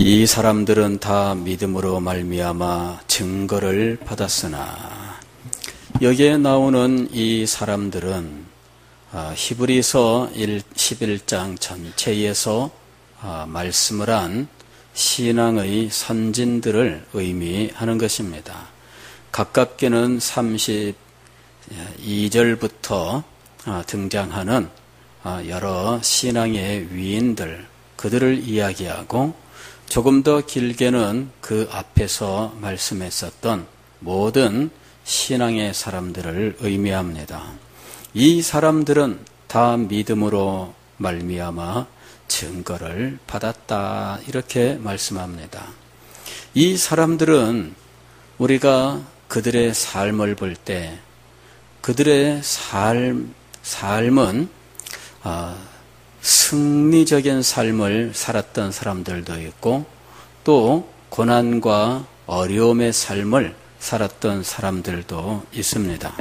이 사람들은 다 믿음으로 말미암아 증거를 받았으나, 여기에 나오는 이 사람들은 히브리서 11장 전체에서 말씀을 한 신앙의 선진들을 의미하는 것입니다. 가깝게는 32절부터 등장하는 여러 신앙의 위인들, 그들을 이야기하고, 조금 더 길게는 그 앞에서 말씀했었던 모든 신앙의 사람들을 의미합니다. 이 사람들은 다 믿음으로 말미암아 증거를 받았다, 이렇게 말씀합니다. 이 사람들은 우리가 그들의 삶을 볼 때 그들의 삶은 승리적인 삶을 살았던 사람들도 있고, 또 고난과 어려움의 삶을 살았던 사람들도 있습니다.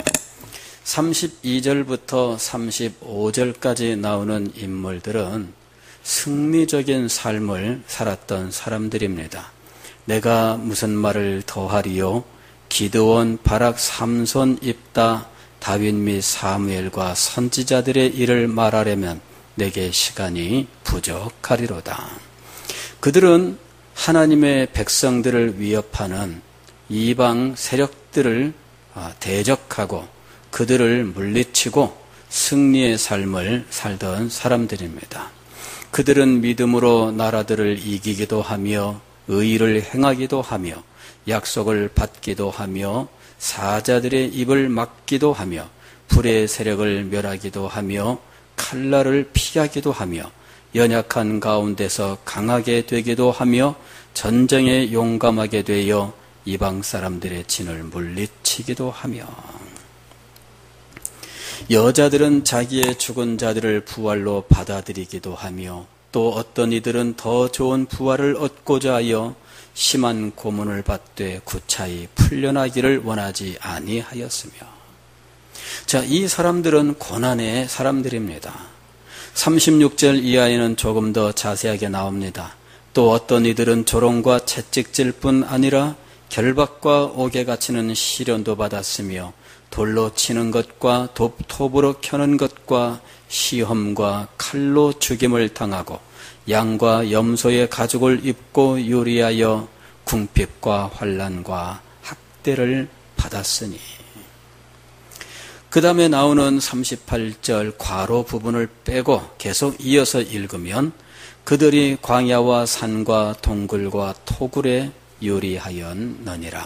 32절부터 35절까지 나오는 인물들은 승리적인 삶을 살았던 사람들입니다. 내가 무슨 말을 더하리요? 기드온, 바락, 삼손, 입다, 다윗 및 사무엘과 선지자들의 일을 말하려면 내게 시간이 부족하리로다. 그들은 하나님의 백성들을 위협하는 이방 세력들을 대적하고 그들을 물리치고 승리의 삶을 살던 사람들입니다. 그들은 믿음으로 나라들을 이기기도 하며 의를 행하기도 하며 약속을 받기도 하며 사자들의 입을 막기도 하며 불의 세력을 멸하기도 하며 칼날을 피하기도 하며 연약한 가운데서 강하게 되기도 하며 전쟁에 용감하게 되어 이방 사람들의 진을 물리치기도 하며, 여자들은 자기의 죽은 자들을 부활로 받아들이기도 하며, 또 어떤 이들은 더 좋은 부활을 얻고자 하여 심한 고문을 받되 구차히 풀려나기를 원하지 아니하였으며. 자, 이 사람들은 고난의 사람들입니다. 36절 이하에는 조금 더 자세하게 나옵니다. 또 어떤 이들은 조롱과 채찍질 뿐 아니라 결박과 옥에 갇히는 시련도 받았으며, 돌로 치는 것과 톱으로 켜는 것과 시험과 칼로 죽임을 당하고 양과 염소의 가죽을 입고 요리하여 궁핍과 환난과 학대를 받았으니. 그 다음에 나오는 38절 괄호 부분을 빼고 계속 이어서 읽으면, 그들이 광야와 산과 동굴과 토굴에 요리하였느니라.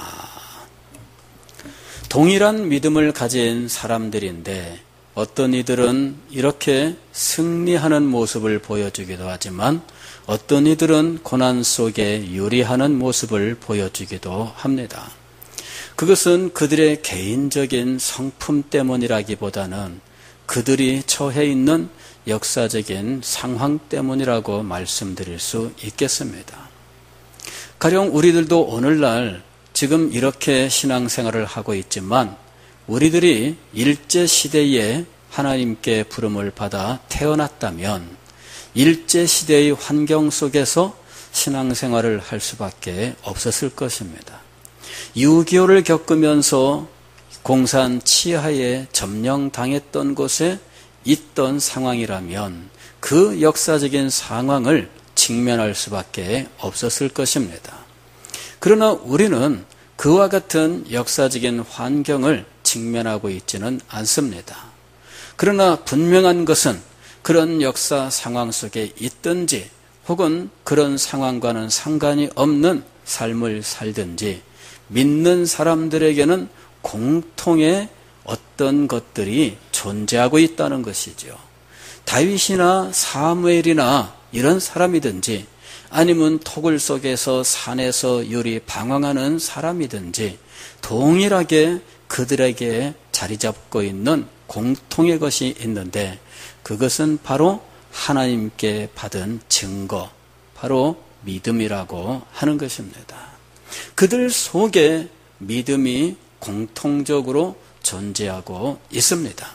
동일한 믿음을 가진 사람들인데, 어떤 이들은 이렇게 승리하는 모습을 보여주기도 하지만, 어떤 이들은 고난 속에 요리하는 모습을 보여주기도 합니다. 그것은 그들의 개인적인 성품 때문이라기보다는 그들이 처해 있는 역사적인 상황 때문이라고 말씀드릴 수 있겠습니다. 가령 우리들도 오늘날 지금 이렇게 신앙생활을 하고 있지만, 우리들이 일제시대에 하나님께 부름을 받아 태어났다면 일제시대의 환경 속에서 신앙생활을 할 수밖에 없었을 것입니다. 6.25를 겪으면서 공산 치하에 점령당했던 곳에 있던 상황이라면 그 역사적인 상황을 직면할 수밖에 없었을 것입니다. 그러나 우리는 그와 같은 역사적인 환경을 직면하고 있지는 않습니다. 그러나 분명한 것은 그런 역사 상황 속에 있든지 혹은 그런 상황과는 상관이 없는 삶을 살든지 믿는 사람들에게는 공통의 어떤 것들이 존재하고 있다는 것이죠. 다윗이나 사무엘이나 이런 사람이든지, 아니면 토굴 속에서 산에서 요리 방황하는 사람이든지 동일하게 그들에게 자리 잡고 있는 공통의 것이 있는데, 그것은 바로 하나님께 받은 증거, 바로 믿음이라고 하는 것입니다. 그들 속에 믿음이 공통적으로 존재하고 있습니다.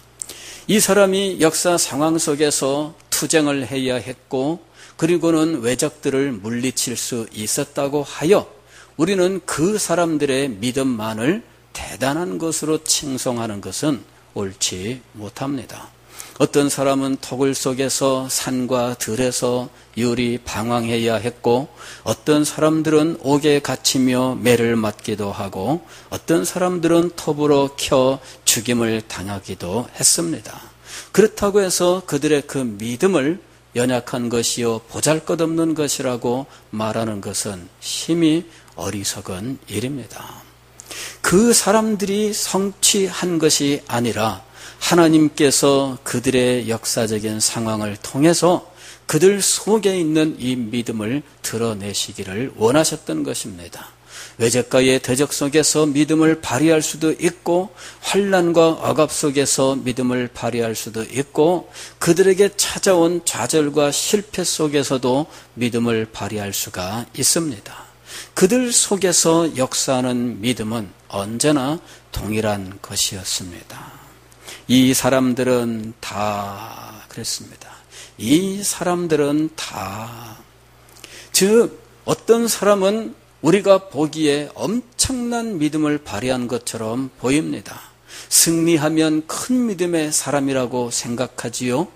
이 사람이 역사 상황 속에서 투쟁을 해야 했고 그리고는 외적들을 물리칠 수 있었다고 하여 우리는 그 사람들의 믿음만을 대단한 것으로 칭송하는 것은 옳지 못합니다. 어떤 사람은 토굴 속에서 산과 들에서 유리 방황해야 했고 어떤 사람들은 옥에 갇히며 매를 맞기도 하고 어떤 사람들은 톱으로 켜 죽임을 당하기도 했습니다. 그렇다고 해서 그들의 그 믿음을 연약한 것이요 보잘것없는 것이라고 말하는 것은 심히 어리석은 일입니다. 그 사람들이 성취한 것이 아니라 하나님께서 그들의 역사적인 상황을 통해서 그들 속에 있는 이 믿음을 드러내시기를 원하셨던 것입니다. 외적과의 대적 속에서 믿음을 발휘할 수도 있고 환난과 억압 속에서 믿음을 발휘할 수도 있고 그들에게 찾아온 좌절과 실패 속에서도 믿음을 발휘할 수가 있습니다. 그들 속에서 역사하는 믿음은 언제나 동일한 것이었습니다. 이 사람들은 다 그랬습니다. 이 사람들은 다, 즉 어떤 사람은 우리가 보기에 엄청난 믿음을 발휘한 것처럼 보입니다. 승리하면 큰 믿음의 사람이라고 생각하지요.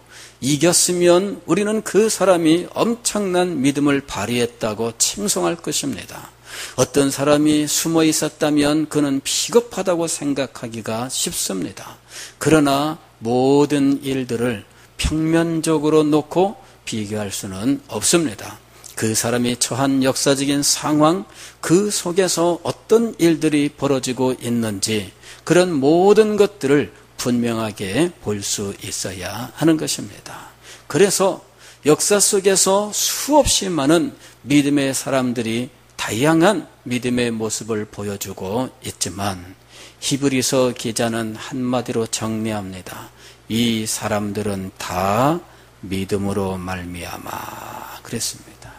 이겼으면 우리는 그 사람이 엄청난 믿음을 발휘했다고 칭송할 것입니다. 어떤 사람이 숨어 있었다면 그는 비겁하다고 생각하기가 쉽습니다. 그러나 모든 일들을 평면적으로 놓고 비교할 수는 없습니다. 그 사람이 처한 역사적인 상황, 그 속에서 어떤 일들이 벌어지고 있는지 그런 모든 것들을 분명하게 볼 수 있어야 하는 것입니다. 그래서 역사 속에서 수없이 많은 믿음의 사람들이 다양한 믿음의 모습을 보여주고 있지만 히브리서 기자는 한마디로 정리합니다. 이 사람들은 다 믿음으로 말미암아 그랬습니다.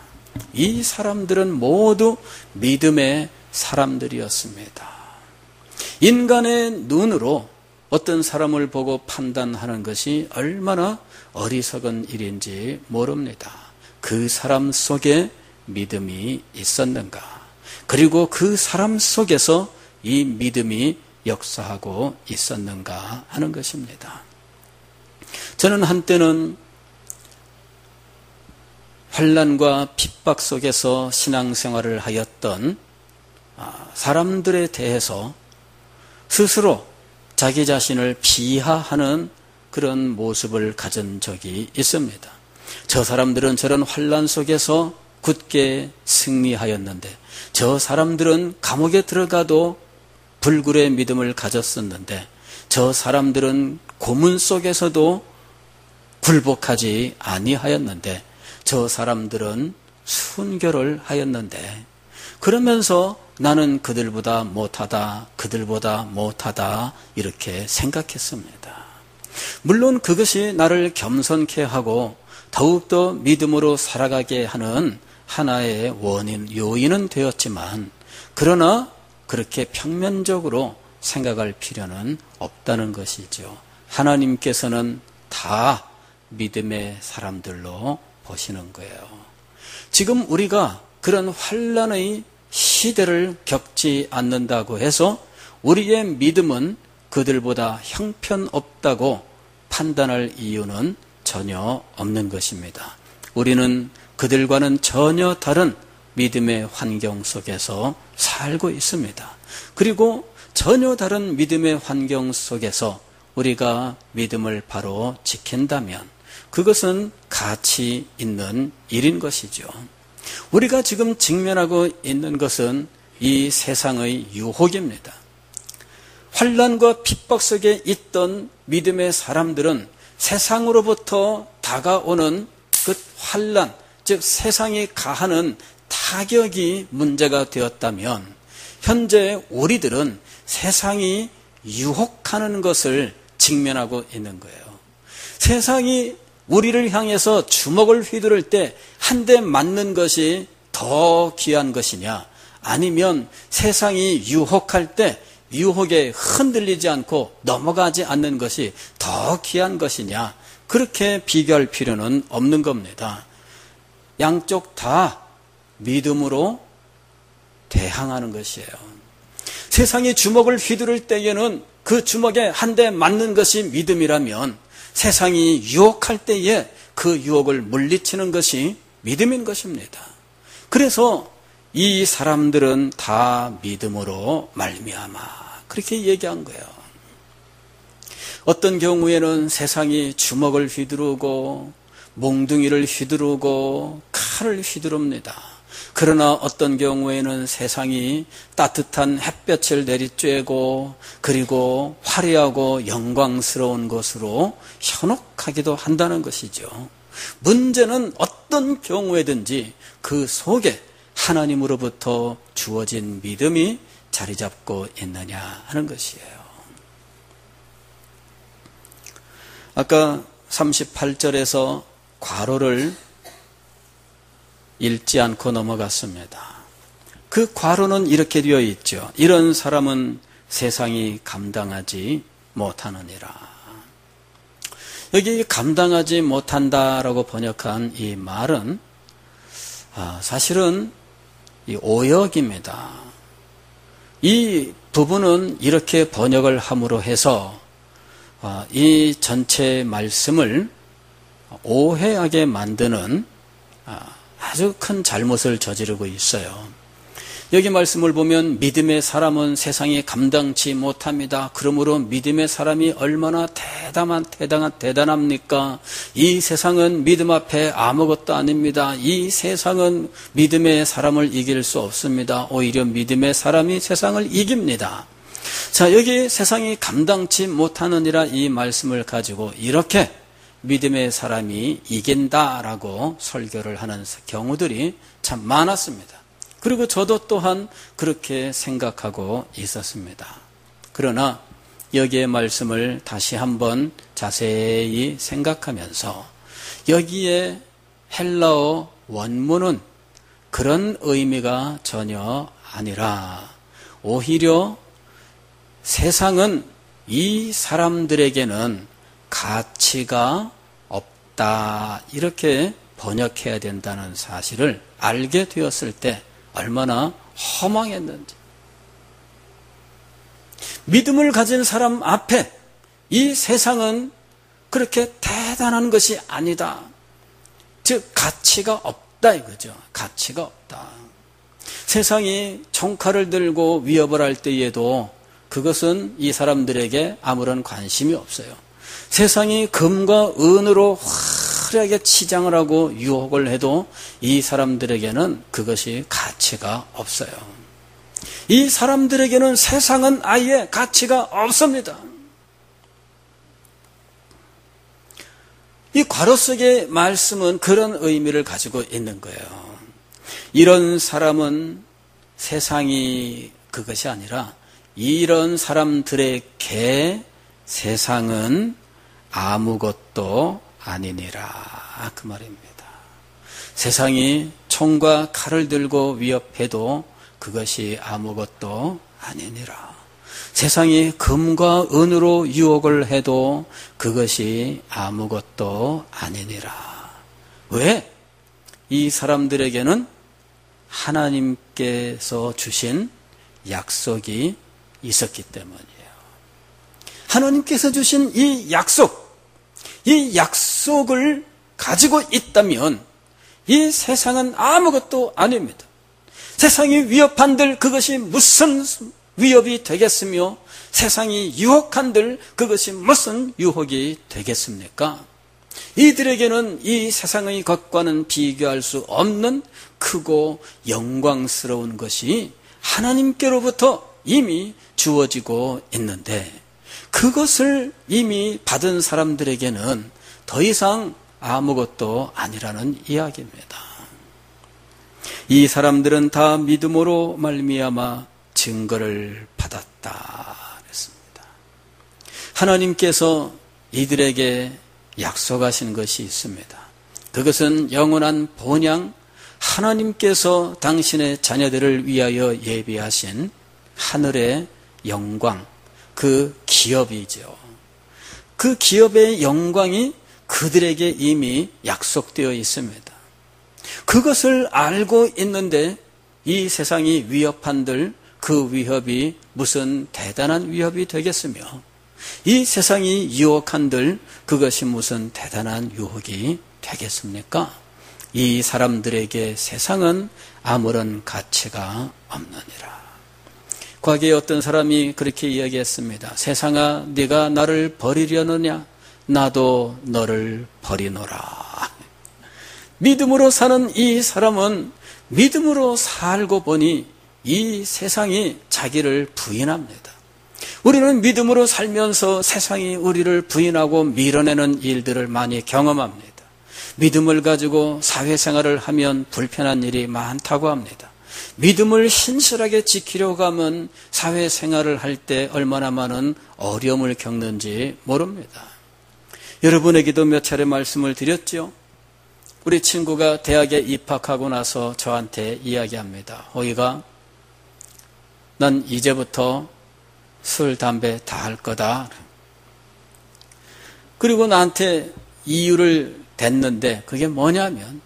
이 사람들은 모두 믿음의 사람들이었습니다. 인간의 눈으로 어떤 사람을 보고 판단하는 것이 얼마나 어리석은 일인지 모릅니다. 그 사람 속에 믿음이 있었는가? 그리고 그 사람 속에서 이 믿음이 역사하고 있었는가 하는 것입니다. 저는 한때는 환난과 핍박 속에서 신앙생활을 하였던 사람들에 대해서 스스로 자기 자신을 비하하는 그런 모습을 가진 적이 있습니다. 저 사람들은 저런 환난 속에서 굳게 승리하였는데 저 사람들은 감옥에 들어가도 불굴의 믿음을 가졌었는데 저 사람들은 고문 속에서도 굴복하지 아니하였는데 저 사람들은 순교를 하였는데 그러면서 나는 그들보다 못하다 이렇게 생각했습니다. 물론 그것이 나를 겸손케 하고 더욱더 믿음으로 살아가게 하는 하나의 요인은 되었지만 그러나 그렇게 평면적으로 생각할 필요는 없다는 것이죠. 하나님께서는 다 믿음의 사람들로 보시는 거예요. 지금 우리가 그런 환난의 시대를 겪지 않는다고 해서 우리의 믿음은 그들보다 형편없다고 판단할 이유는 전혀 없는 것입니다. 우리는 그들과는 전혀 다른 믿음의 환경 속에서 살고 있습니다. 그리고 전혀 다른 믿음의 환경 속에서 우리가 믿음을 바로 지킨다면 그것은 가치 있는 일인 것이죠. 우리가 지금 직면하고 있는 것은 이 세상의 유혹입니다. 환난과 핍박 속에 있던 믿음의 사람들은 세상으로부터 다가오는 그 환난, 즉 세상이 가하는 타격이 문제가 되었다면 현재 우리들은 세상이 유혹하는 것을 직면하고 있는 거예요. 세상이 우리를 향해서 주먹을 휘두를 때 한 대 맞는 것이 더 귀한 것이냐, 아니면 세상이 유혹할 때 유혹에 흔들리지 않고 넘어가지 않는 것이 더 귀한 것이냐, 그렇게 비교할 필요는 없는 겁니다. 양쪽 다 믿음으로 대항하는 것이에요. 세상이 주먹을 휘두를 때에는 그 주먹에 한 대 맞는 것이 믿음이라면, 세상이 유혹할 때에 그 유혹을 물리치는 것이 믿음인 것입니다. 그래서 이 사람들은 다 믿음으로 말미암아, 그렇게 얘기한 거예요. 어떤 경우에는 세상이 주먹을 휘두르고 몽둥이를 휘두르고 칼을 휘두릅니다. 그러나 어떤 경우에는 세상이 따뜻한 햇볕을 내리쬐고 그리고 화려하고 영광스러운 것으로 현혹하기도 한다는 것이죠. 문제는 어떤 경우에든지 그 속에 하나님으로부터 주어진 믿음이 자리 잡고 있느냐 하는 것이에요. 아까 38절에서 괄호를 읽지 않고 넘어갔습니다. 그 괄호는 이렇게 되어 있죠. 이런 사람은 세상이 감당하지 못하느니라. 여기 감당하지 못한다라고 번역한 이 말은 사실은 이 오역입니다. 이 부분은 이렇게 번역을 함으로 해서 이 전체 말씀을 오해하게 만드는 아주 큰 잘못을 저지르고 있어요. 여기 말씀을 보면 믿음의 사람은 세상이 감당치 못합니다. 그러므로 믿음의 사람이 얼마나 대단합니까? 이 세상은 믿음 앞에 아무것도 아닙니다. 이 세상은 믿음의 사람을 이길 수 없습니다. 오히려 믿음의 사람이 세상을 이깁니다. 자, 여기 세상이 감당치 못하느니라 이 말씀을 가지고 이렇게 믿음의 사람이 이긴다라고 설교를 하는 경우들이 참 많았습니다. 그리고 저도 또한 그렇게 생각하고 있었습니다. 그러나 여기의 말씀을 다시 한번 자세히 생각하면서 여기에 헬라어 원문은 그런 의미가 전혀 아니라 오히려 세상은 이 사람들에게는 가치가 없다, 이렇게 번역해야 된다는 사실을 알게 되었을 때 얼마나 허망했는지. 믿음을 가진 사람 앞에 이 세상은 그렇게 대단한 것이 아니다. 즉 가치가 없다 이거죠. 가치가 없다. 세상이 총칼을 들고 위협을 할 때에도 그것은 이 사람들에게 아무런 관심이 없어요. 세상이 금과 은으로 화려하게 치장을 하고 유혹을 해도 이 사람들에게는 그것이 가치가 없어요. 이 사람들에게는 세상은 아예 가치가 없습니다. 이 괄호 속의 말씀은 그런 의미를 가지고 있는 거예요. 이런 사람은 세상이 그것이 아니라 이런 사람들에게 세상은 아무것도 아니니라, 그 말입니다. 세상이 총과 칼을 들고 위협해도 그것이 아무것도 아니니라. 세상이 금과 은으로 유혹을 해도 그것이 아무것도 아니니라. 왜? 이 사람들에게는 하나님께서 주신 약속이 있었기 때문이에요. 하나님께서 주신 이 약속을 가지고 있다면 이 세상은 아무것도 아닙니다. 세상이 위협한들 그것이 무슨 위협이 되겠으며 세상이 유혹한들 그것이 무슨 유혹이 되겠습니까? 이들에게는 이 세상의 것과는 비교할 수 없는 크고 영광스러운 것이 하나님께로부터 이미 주어지고 있는데 그것을 이미 받은 사람들에게는 더 이상 아무것도 아니라는 이야기입니다. 이 사람들은 다 믿음으로 말미암아 증거를 받았다 그랬습니다. 하나님께서 이들에게 약속하신 것이 있습니다. 그것은 영원한 본향, 하나님께서 당신의 자녀들을 위하여 예비하신 하늘의 영광, 그 기업이죠. 그 기업의 영광이 그들에게 이미 약속되어 있습니다. 그것을 알고 있는데 이 세상이 위협한들 그 위협이 무슨 대단한 위협이 되겠으며, 이 세상이 유혹한들 그것이 무슨 대단한 유혹이 되겠습니까? 이 사람들에게 세상은 아무런 가치가 없느니라. 과거에 어떤 사람이 그렇게 이야기했습니다. 세상아, 네가 나를 버리려느냐? 나도 너를 버리노라. 믿음으로 사는 이 사람은 믿음으로 살고 보니 이 세상이 자기를 부인합니다. 우리는 믿음으로 살면서 세상이 우리를 부인하고 밀어내는 일들을 많이 경험합니다. 믿음을 가지고 사회생활을 하면 불편한 일이 많다고 합니다. 믿음을 신실하게 지키려고 하면 사회생활을 할 때 얼마나 많은 어려움을 겪는지 모릅니다. 여러분에게도 몇 차례 말씀을 드렸죠. 우리 친구가 대학에 입학하고 나서 저한테 이야기합니다. 호이가, 난 이제부터 술, 담배 다 할 거다. 그리고 나한테 이유를 댔는데 그게 뭐냐면,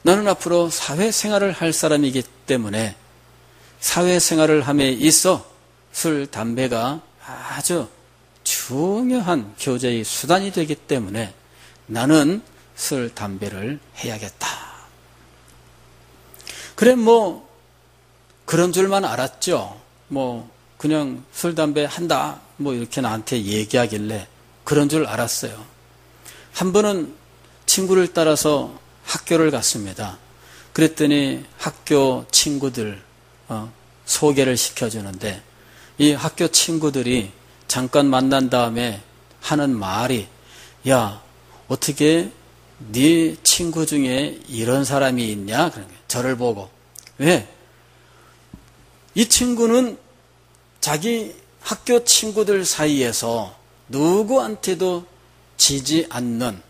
나는 앞으로 사회생활을 할 사람이기 때문에 사회생활을 함에 있어 술, 담배가 아주 중요한 교제의 수단이 되기 때문에 나는 술, 담배를 해야겠다. 그래, 그런 줄만 알았죠. 그냥 술, 담배 한다. 이렇게 나한테 얘기하길래 그런 줄 알았어요. 한 번은 친구를 따라서 학교를 갔습니다. 그랬더니 학교 친구들 소개를 시켜주는데, 이 학교 친구들이 잠깐 만난 다음에 하는 말이, 야, 어떻게 네 친구 중에 이런 사람이 있냐? 그런 게 저를 보고. 왜? 이 친구는 자기 학교 친구들 사이에서 누구한테도 지지 않는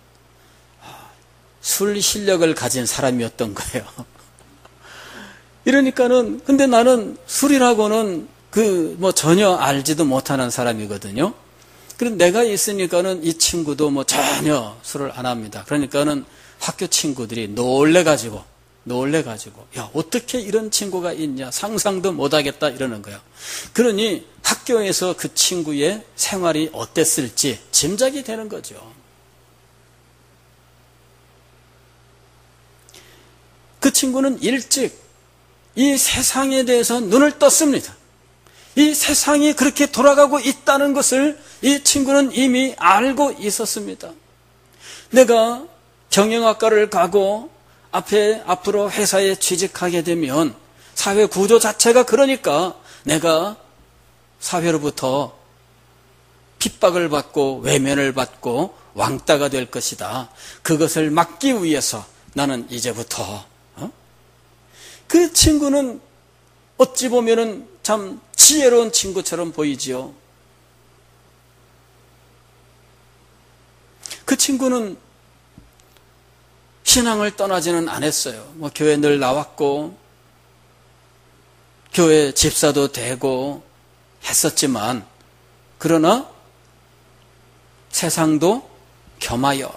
술 실력을 가진 사람이었던 거예요. 이러니까는, 근데 나는 술이라고는 전혀 알지도 못하는 사람이거든요. 그런데 내가 있으니까는 이 친구도 전혀 술을 안 합니다. 그러니까는 학교 친구들이 놀래가지고, 야, 어떻게 이런 친구가 있냐? 상상도 못하겠다, 이러는 거야. 그러니 학교에서 그 친구의 생활이 어땠을지 짐작이 되는 거죠. 그 친구는 일찍 이 세상에 대해서 눈을 떴습니다. 이 세상이 그렇게 돌아가고 있다는 것을 이 친구는 이미 알고 있었습니다. 내가 경영학과를 가고 앞으로 회사에 취직하게 되면 사회 구조 자체가 그러니까 내가 사회로부터 핍박을 받고 외면을 받고 왕따가 될 것이다. 그것을 막기 위해서 나는 이제부터 그 친구는 어찌 보면은 참 지혜로운 친구처럼 보이지요. 그 친구는 신앙을 떠나지는 않았어요. 교회 늘 나왔고 교회 집사도 되고 했었지만, 그러나 세상도 겸하여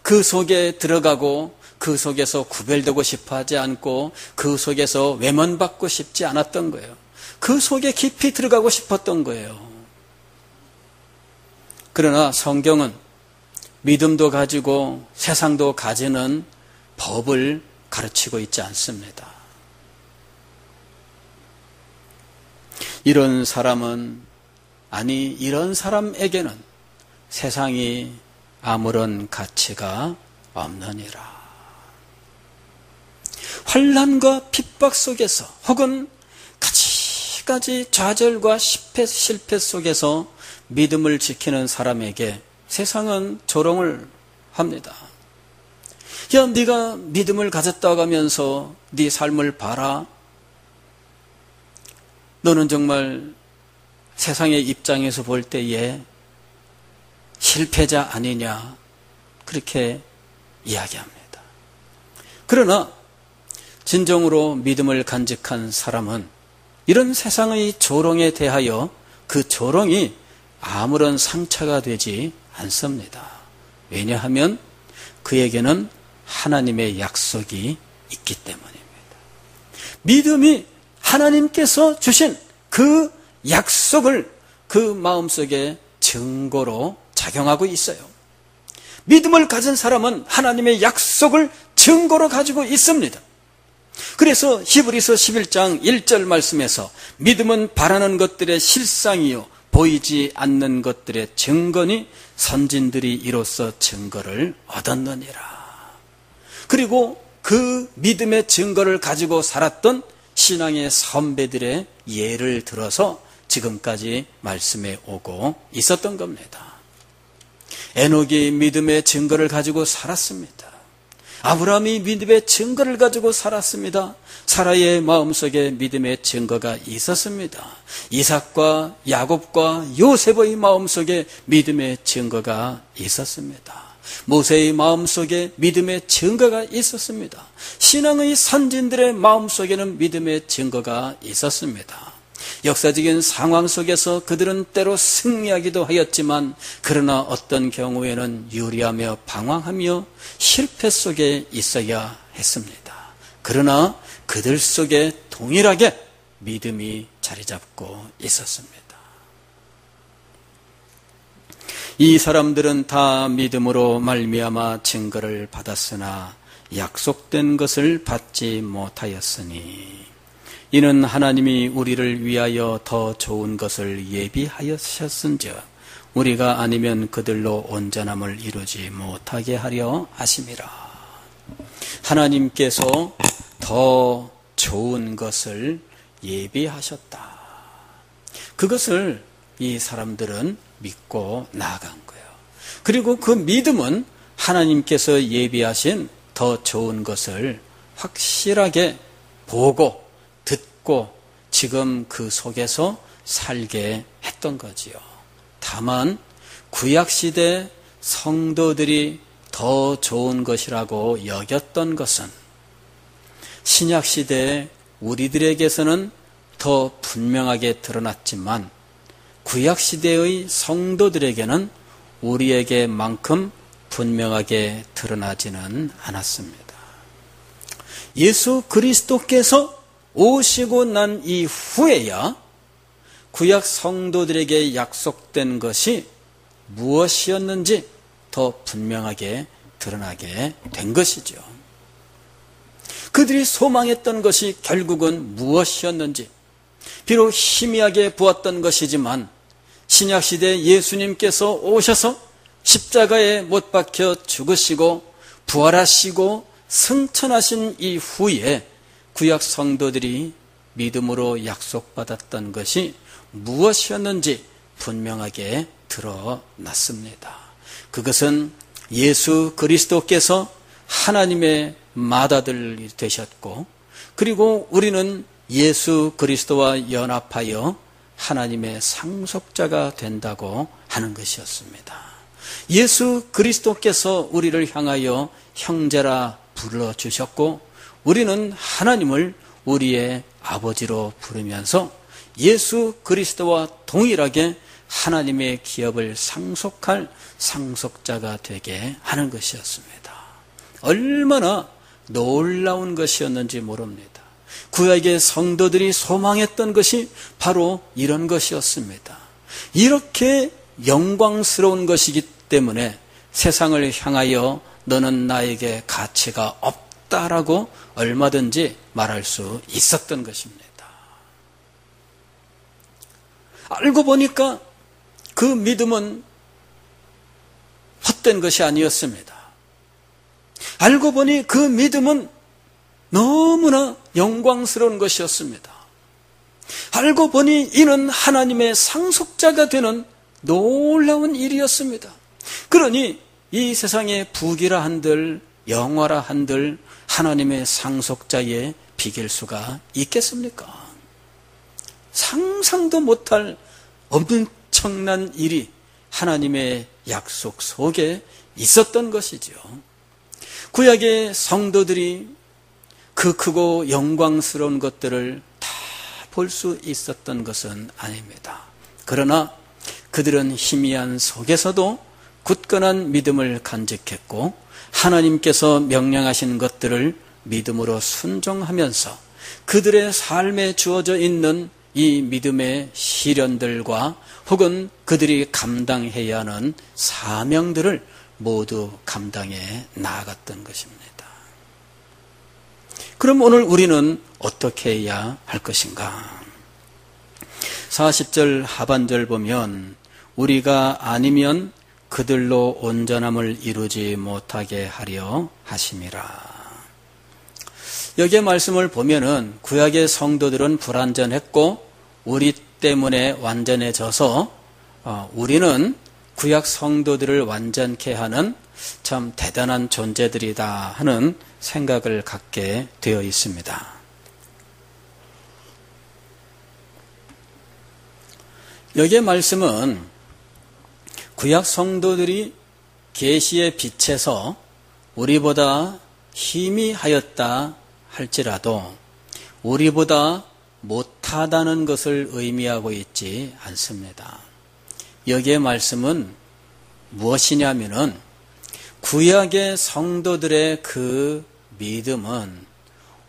그 속에 들어가고 그 속에서 구별되고 싶어 하지 않고 그 속에서 외면받고 싶지 않았던 거예요. 그 속에 깊이 들어가고 싶었던 거예요. 그러나 성경은 믿음도 가지고 세상도 가지는 법을 가르치고 있지 않습니다. 이런 사람에게는 세상이 아무런 가치가 없느니라. 환난과 핍박 속에서 혹은 가지가지 좌절과 실패 속에서 믿음을 지키는 사람에게 세상은 조롱을 합니다. 야, 네가 믿음을 가졌다고 하면서 네 삶을 봐라. 너는 정말 세상의 입장에서 볼 때에 실패자 아니냐, 그렇게 이야기합니다. 그러나 진정으로 믿음을 간직한 사람은 이런 세상의 조롱에 대하여 그 조롱이 아무런 상처가 되지 않습니다. 왜냐하면 그에게는 하나님의 약속이 있기 때문입니다. 믿음이 하나님께서 주신 그 약속을 그 마음속에 증거로 작용하고 있어요. 믿음을 가진 사람은 하나님의 약속을 증거로 가지고 있습니다. 그래서 히브리서 11장 1절 말씀에서 믿음은 바라는 것들의 실상이요 보이지 않는 것들의 증거니 선진들이 이로써 증거를 얻었느니라. 그리고 그 믿음의 증거를 가지고 살았던 신앙의 선배들의 예를 들어서 지금까지 말씀해 오고 있었던 겁니다. 에녹이 믿음의 증거를 가지고 살았습니다. 아브라함이 믿음의 증거를 가지고 살았습니다. 사라의 마음속에 믿음의 증거가 있었습니다. 이삭과 야곱과 요셉의 마음속에 믿음의 증거가 있었습니다. 모세의 마음속에 믿음의 증거가 있었습니다. 신앙의 선진들의 마음속에는 믿음의 증거가 있었습니다. 역사적인 상황 속에서 그들은 때로 승리하기도 하였지만 그러나 어떤 경우에는 유리하며 방황하며 실패 속에 있어야 했습니다. 그러나 그들 속에 동일하게 믿음이 자리 잡고 있었습니다. 이 사람들은 다 믿음으로 말미암아 증거를 받았으나 약속된 것을 받지 못하였으니 이는 하나님이 우리를 위하여 더 좋은 것을 예비하셨은즉 우리가 아니면 그들로 온전함을 이루지 못하게 하려 하심이라. 하나님께서 더 좋은 것을 예비하셨다. 그것을 이 사람들은 믿고 나아간 거예요. 그리고 그 믿음은 하나님께서 예비하신 더 좋은 것을 확실하게 보고 듣고 지금 그 속에서 살게 했던 거지요. 다만 구약시대 성도들이 더 좋은 것이라고 여겼던 것은 신약시대 우리들에게서는 더 분명하게 드러났지만 구약시대의 성도들에게는 우리에게만큼 분명하게 드러나지는 않았습니다. 예수 그리스도께서 오시고 난 이후에야 구약 성도들에게 약속된 것이 무엇이었는지 더 분명하게 드러나게 된 것이죠. 그들이 소망했던 것이 결국은 무엇이었는지 비록 희미하게 보았던 것이지만 신약시대 예수님께서 오셔서 십자가에 못 박혀 죽으시고 부활하시고 승천하신 이후에 구약 성도들이 믿음으로 약속받았던 것이 무엇이었는지 분명하게 드러났습니다. 그것은 예수 그리스도께서 하나님의 맏아들이 되셨고 그리고 우리는 예수 그리스도와 연합하여 하나님의 상속자가 된다고 하는 것이었습니다. 예수 그리스도께서 우리를 향하여 형제라 불러주셨고 우리는 하나님을 우리의 아버지로 부르면서 예수 그리스도와 동일하게 하나님의 기업을 상속할 상속자가 되게 하는 것이었습니다. 얼마나 놀라운 것이었는지 모릅니다. 구약의 성도들이 소망했던 것이 바로 이런 것이었습니다. 이렇게 영광스러운 것이기 때문에 세상을 향하여 너는 나에게 가치가 없다라고 얼마든지 말할 수 있었던 것입니다. 알고 보니까 그 믿음은 헛된 것이 아니었습니다. 알고 보니 그 믿음은 너무나 영광스러운 것이었습니다. 알고 보니 이는 하나님의 상속자가 되는 놀라운 일이었습니다. 그러니 이 세상에 부귀라 한들 영화라 한들 하나님의 상속자에 비길 수가 있겠습니까? 상상도 못할 엄청난 일이 하나님의 약속 속에 있었던 것이죠. 구약의 성도들이 그 크고 영광스러운 것들을 다 볼 수 있었던 것은 아닙니다. 그러나 그들은 희미한 속에서도 굳건한 믿음을 간직했고 하나님께서 명령하신 것들을 믿음으로 순종하면서 그들의 삶에 주어져 있는 이 믿음의 시련들과 혹은 그들이 감당해야 하는 사명들을 모두 감당해 나아갔던 것입니다. 그럼 오늘 우리는 어떻게 해야 할 것인가? 40절 하반절 보면 우리가 아니면 그들로 온전함을 이루지 못하게 하려 하심이라. 여기에 말씀을 보면은 구약의 성도들은 불완전했고 우리 때문에 완전해져서 우리는 구약 성도들을 완전케 하는 참 대단한 존재들이다 하는 생각을 갖게 되어 있습니다. 여기에 말씀은 구약 성도들이 계시의 빛에서 우리보다 희미하였다 할지라도 우리보다 못하다는 것을 의미하고 있지 않습니다. 여기에 말씀은 무엇이냐면은 구약의 성도들의 그 믿음은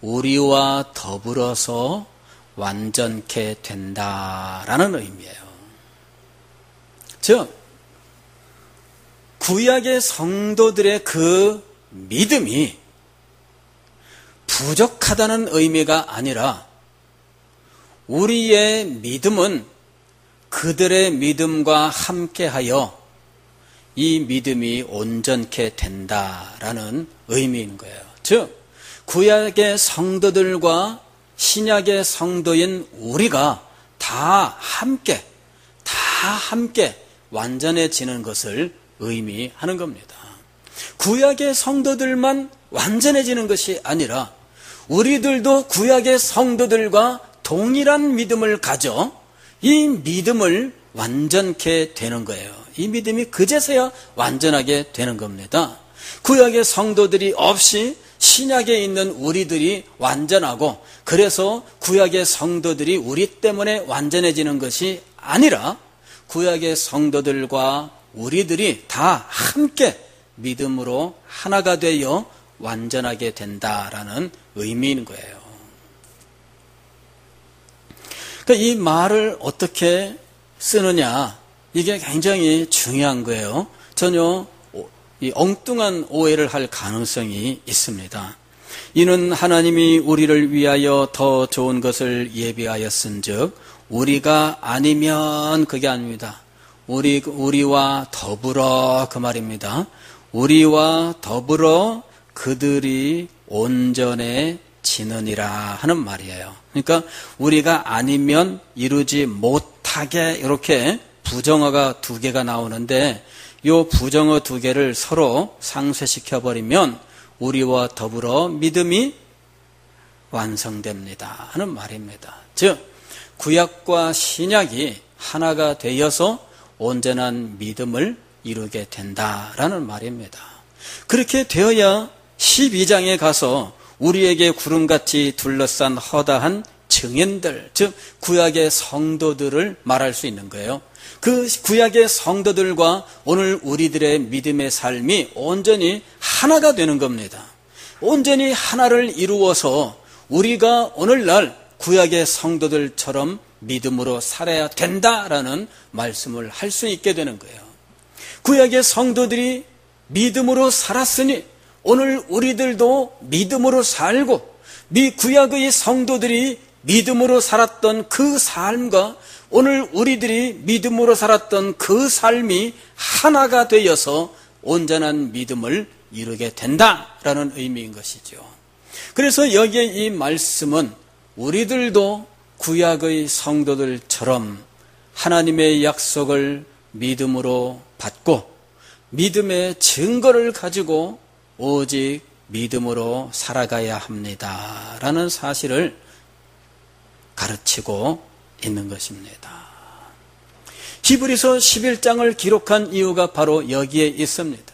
우리와 더불어서 완전케 된다라는 의미예요. 즉 구약의 성도들의 그 믿음이 부족하다는 의미가 아니라 우리의 믿음은 그들의 믿음과 함께하여 이 믿음이 온전케 된다라는 의미인 거예요. 즉 구약의 성도들과 신약의 성도인 우리가 다 함께 완전해지는 것을 의미하는 겁니다. 구약의 성도들만 완전해지는 것이 아니라 우리들도 구약의 성도들과 동일한 믿음을 가져 이 믿음을 완전케 되는 거예요. 이 믿음이 그제서야 완전하게 되는 겁니다. 구약의 성도들이 없이 신약에 있는 우리들이 완전하고 그래서 구약의 성도들이 우리 때문에 완전해지는 것이 아니라 구약의 성도들과 우리들이 다 함께 믿음으로 하나가 되어 완전하게 된다라는 의미인 거예요. 그러니까 이 말을 어떻게 쓰느냐 이게 굉장히 중요한 거예요. 전혀 이 엉뚱한 오해를 할 가능성이 있습니다. 이는 하나님이 우리를 위하여 더 좋은 것을 예비하였은즉 우리가 아니면 그게 아닙니다. 우리와 더불어 그 말입니다. 우리와 더불어 그들이 온전해지느니라 하는 말이에요. 그러니까 우리가 아니면 이루지 못하게 이렇게 부정어가 두 개가 나오는데 이 부정어 두 개를 서로 상쇄시켜버리면 우리와 더불어 믿음이 완성됩니다 하는 말입니다. 즉 구약과 신약이 하나가 되어서 온전한 믿음을 이루게 된다라는 말입니다. 그렇게 되어야 12장에 가서 우리에게 구름같이 둘러싼 허다한 증인들, 즉 구약의 성도들을 말할 수 있는 거예요. 그 구약의 성도들과 오늘 우리들의 믿음의 삶이 온전히 하나가 되는 겁니다. 온전히 하나를 이루어서 우리가 오늘날 구약의 성도들처럼 믿음으로 살아야 된다라는 말씀을 할 수 있게 되는 거예요. 구약의 성도들이 믿음으로 살았으니 오늘 우리들도 믿음으로 살고 구약의 성도들이 믿음으로 살았던 그 삶과 오늘 우리들이 믿음으로 살았던 그 삶이 하나가 되어서 온전한 믿음을 이루게 된다라는 의미인 것이죠. 그래서 여기에 이 말씀은 우리들도 구약의 성도들처럼 하나님의 약속을 믿음으로 받고 믿음의 증거를 가지고 오직 믿음으로 살아가야 합니다라는 사실을 가르치고 있는 것입니다. 히브리서 11장을 기록한 이유가 바로 여기에 있습니다.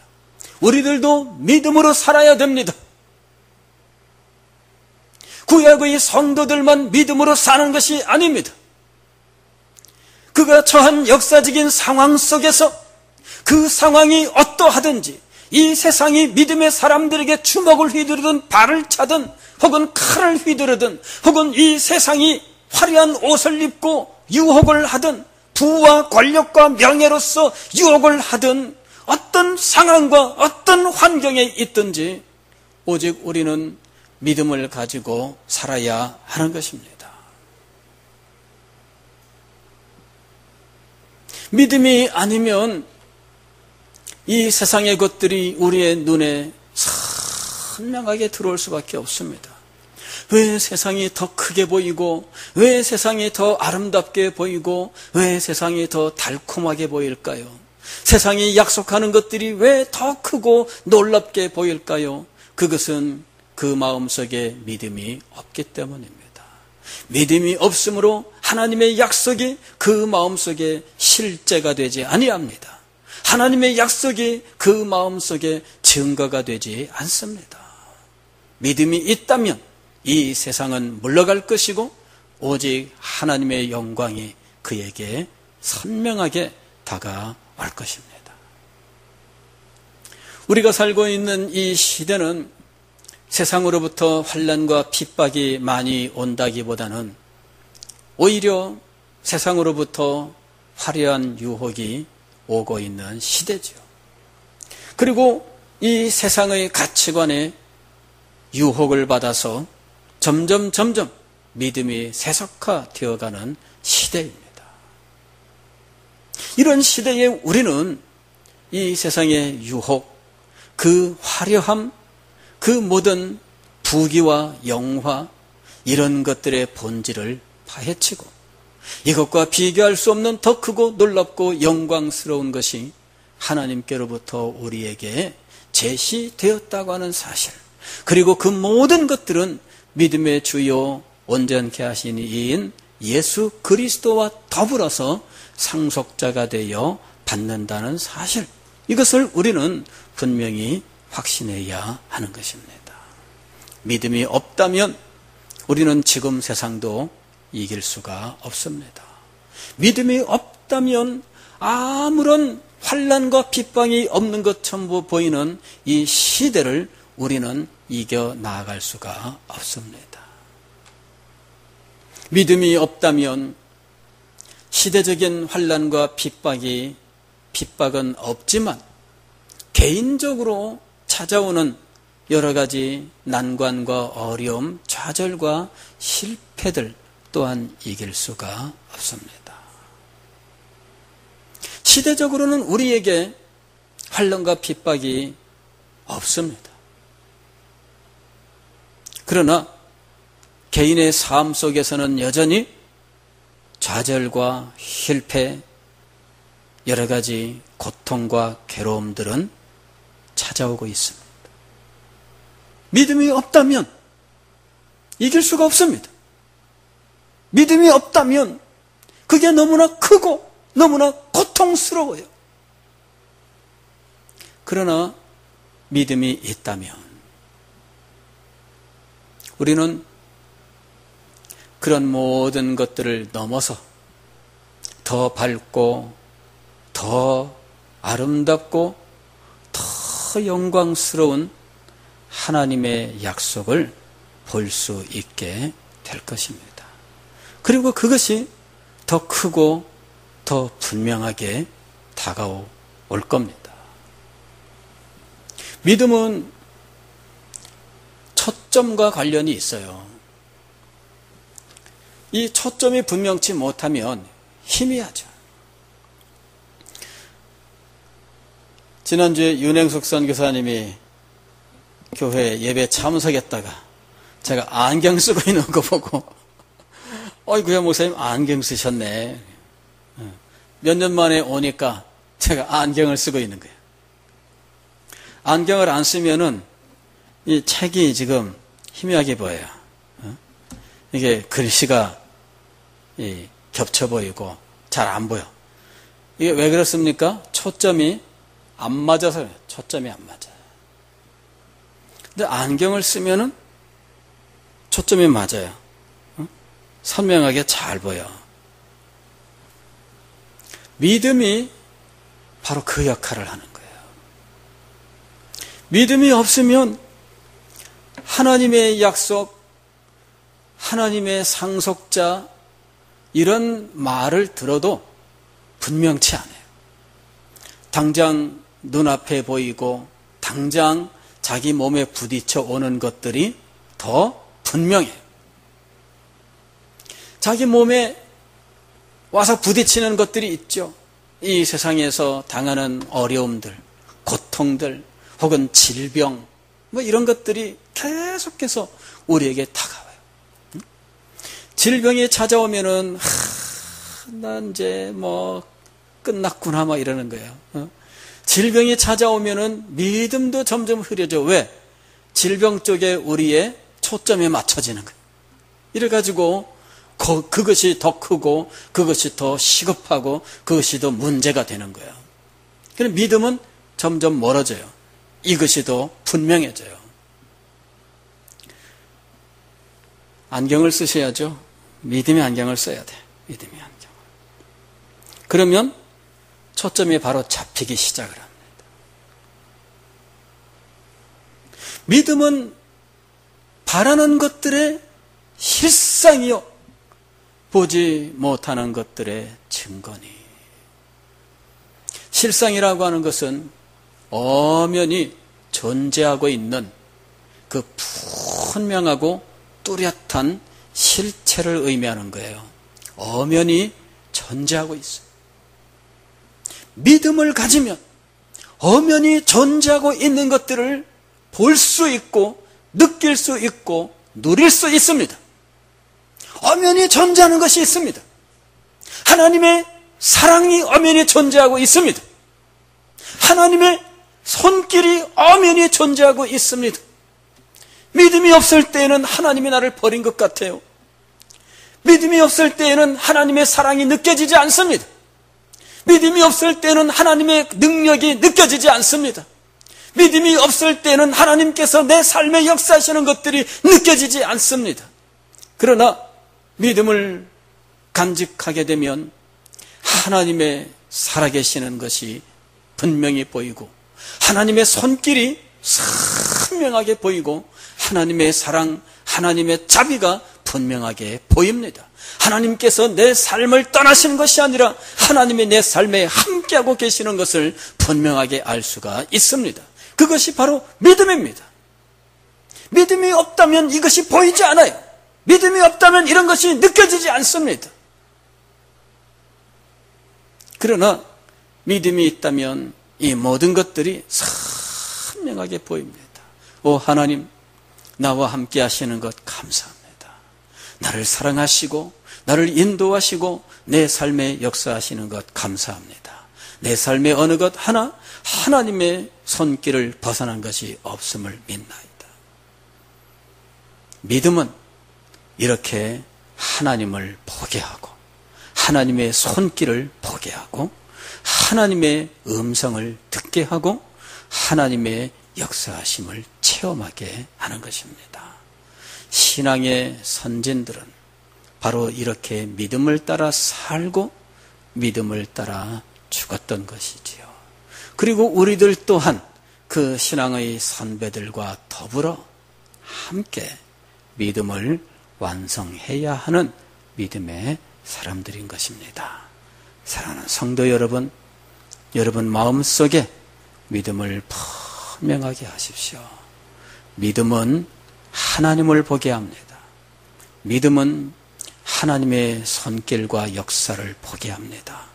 우리들도 믿음으로 살아야 됩니다. 구약의 성도들만 믿음으로 사는 것이 아닙니다. 그가 처한 역사적인 상황 속에서 그 상황이 어떠하든지 이 세상이 믿음의 사람들에게 주먹을 휘두르든 발을 차든 혹은 칼을 휘두르든 혹은 이 세상이 화려한 옷을 입고 유혹을 하든 부와 권력과 명예로서 유혹을 하든 어떤 상황과 어떤 환경에 있든지 오직 우리는 믿음을 가지고 살아야 하는 것입니다. 믿음이 아니면 이 세상의 것들이 우리의 눈에 선명하게 들어올 수밖에 없습니다. 왜 세상이 더 크게 보이고 왜 세상이 더 아름답게 보이고 왜 세상이 더 달콤하게 보일까요? 세상이 약속하는 것들이 왜 더 크고 놀랍게 보일까요? 그것은 그 마음속에 믿음이 없기 때문입니다. 믿음이 없으므로 하나님의 약속이 그 마음속에 실제가 되지 아니합니다. 하나님의 약속이 그 마음속에 증거가 되지 않습니다. 믿음이 있다면 이 세상은 물러갈 것이고 오직 하나님의 영광이 그에게 선명하게 다가올 것입니다. 우리가 살고 있는 이 시대는 세상으로부터 환난과 핍박이 많이 온다기보다는 오히려 세상으로부터 화려한 유혹이 오고 있는 시대죠. 그리고 이 세상의 가치관에 유혹을 받아서 점점 믿음이 세속화되어가는 시대입니다. 이런 시대에 우리는 이 세상의 유혹, 그 화려함, 그 모든 부귀와 영화 이런 것들의 본질을 파헤치고 이것과 비교할 수 없는 더 크고 놀랍고 영광스러운 것이 하나님께로부터 우리에게 제시되었다고 하는 사실, 그리고 그 모든 것들은 믿음의 주요 온전케 하신 이인 예수 그리스도와 더불어서 상속자가 되어 받는다는 사실, 이것을 우리는 분명히 확신해야 하는 것입니다. 믿음이 없다면 우리는 지금 세상도 이길 수가 없습니다. 믿음이 없다면 아무런 환난과 핍박이 없는 것처럼 보이는 이 시대를 우리는 이겨 나아갈 수가 없습니다. 믿음이 없다면 시대적인 환난과 핍박은 없지만 개인적으로 찾아오는 여러 가지 난관과 어려움, 좌절과 실패들 또한 이길 수가 없습니다. 시대적으로는 우리에게 환난과 핍박이 없습니다. 그러나 개인의 삶 속에서는 여전히 좌절과 실패, 여러 가지 고통과 괴로움들은 찾아오고 있습니다. 믿음이 없다면 이길 수가 없습니다. 믿음이 없다면 그게 너무나 크고 너무나 고통스러워요. 그러나 믿음이 있다면 우리는 그런 모든 것들을 넘어서 더 밝고 더 아름답고 더 영광스러운 하나님의 약속을 볼 수 있게 될 것입니다. 그리고 그것이 더 크고 더 분명하게 다가올 겁니다. 믿음은 초점과 관련이 있어요. 이 초점이 분명치 못하면 희미하죠. 지난주에 윤행숙 선교사님이 교회 예배 참석했다가 제가 안경 쓰고 있는 거 보고 어이구야 목사님 안경 쓰셨네. 몇 년 만에 오니까 제가 안경을 쓰고 있는 거예요. 안경을 안 쓰면은 이 책이 지금 희미하게 보여요. 이게 글씨가 겹쳐 보이고 잘 안 보여. 이게 왜 그렇습니까? 초점이 안 맞아서요. 초점이 안 맞아요. 근데 안경을 쓰면은 초점이 맞아요. 선명하게 잘 보여. 믿음이 바로 그 역할을 하는 거예요. 믿음이 없으면 하나님의 약속, 하나님의 상속자 이런 말을 들어도 분명치 않아요. 당장 눈앞에 보이고 당장 자기 몸에 부딪혀 오는 것들이 더 분명해요. 자기 몸에 와서 부딪히는 것들이 있죠. 이 세상에서 당하는 어려움들, 고통들, 혹은 질병, 이런 것들이 계속해서 우리에게 다가와요. 질병이 찾아오면은, 난 이제 끝났구나, 이러는 거예요. 질병이 찾아오면은 믿음도 점점 흐려져. 왜? 질병 쪽에 우리의 초점이 맞춰지는 거예요. 이래가지고, 그것이 더 크고, 그것이 더 시급하고, 그것이 더 문제가 되는 거예요. 그럼 믿음은 점점 멀어져요. 이것이 더 분명해져요. 안경을 쓰셔야죠. 믿음의 안경을 써야 돼. 믿음의 안경. 그러면 초점이 바로 잡히기 시작을 합니다. 믿음은 바라는 것들의 실상이요, 보지 못하는 것들의 증거니. 실상이라고 하는 것은 엄연히 존재하고 있는 그 분명하고 뚜렷한 실체를 의미하는 거예요. 엄연히 존재하고 있어요. 믿음을 가지면 엄연히 존재하고 있는 것들을 볼 수 있고 느낄 수 있고 누릴 수 있습니다. 엄연히 존재하는 것이 있습니다. 하나님의 사랑이 엄연히 존재하고 있습니다. 하나님의 손길이 엄연히 존재하고 있습니다. 믿음이 없을 때에는 하나님이 나를 버린 것 같아요. 믿음이 없을 때에는 하나님의 사랑이 느껴지지 않습니다. 믿음이 없을 때는 하나님의 능력이 느껴지지 않습니다. 믿음이 없을 때는 하나님께서 내 삶에 역사하시는 것들이 느껴지지 않습니다. 그러나 믿음을 간직하게 되면 하나님의 살아계시는 것이 분명히 보이고 하나님의 손길이 선명하게 보이고 하나님의 사랑, 하나님의 자비가 분명하게 보입니다. 하나님께서 내 삶을 떠나시는 것이 아니라 하나님이 내 삶에 함께하고 계시는 것을 분명하게 알 수가 있습니다. 그것이 바로 믿음입니다. 믿음이 없다면 이것이 보이지 않아요. 믿음이 없다면 이런 것이 느껴지지 않습니다. 그러나 믿음이 있다면 이 모든 것들이 선명하게 보입니다. 오 하나님, 나와 함께 하시는 것 감사합니다. 나를 사랑하시고 나를 인도하시고 내 삶에 역사하시는 것 감사합니다. 내 삶의 어느 것 하나 하나님의 손길을 벗어난 것이 없음을 믿나이다. 믿음은 이렇게 하나님을 보게 하고 하나님의 손길을 보게 하고 하나님의 음성을 듣게 하고 하나님의 역사하심을 체험하게 하는 것입니다. 신앙의 선진들은 바로 이렇게 믿음을 따라 살고 믿음을 따라 죽었던 것이지요. 그리고 우리들 또한 그 신앙의 선배들과 더불어 함께 믿음을 완성해야 하는 믿음의 사람들인 것입니다. 사랑하는 성도 여러분, 여러분 마음속에 믿음을 분명하게 하십시오. 믿음은 하나님을 보게 합니다. 믿음은 하나님의 손길과 역사를 보게 합니다.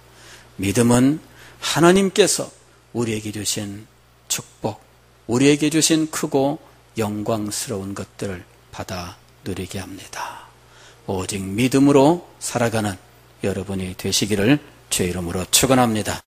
믿음은 하나님께서 우리에게 주신 축복, 우리에게 주신 크고 영광스러운 것들을 받아 누리게 합니다. 오직 믿음으로 살아가는 여러분이 되시기를 주의 이름으로 축원합니다.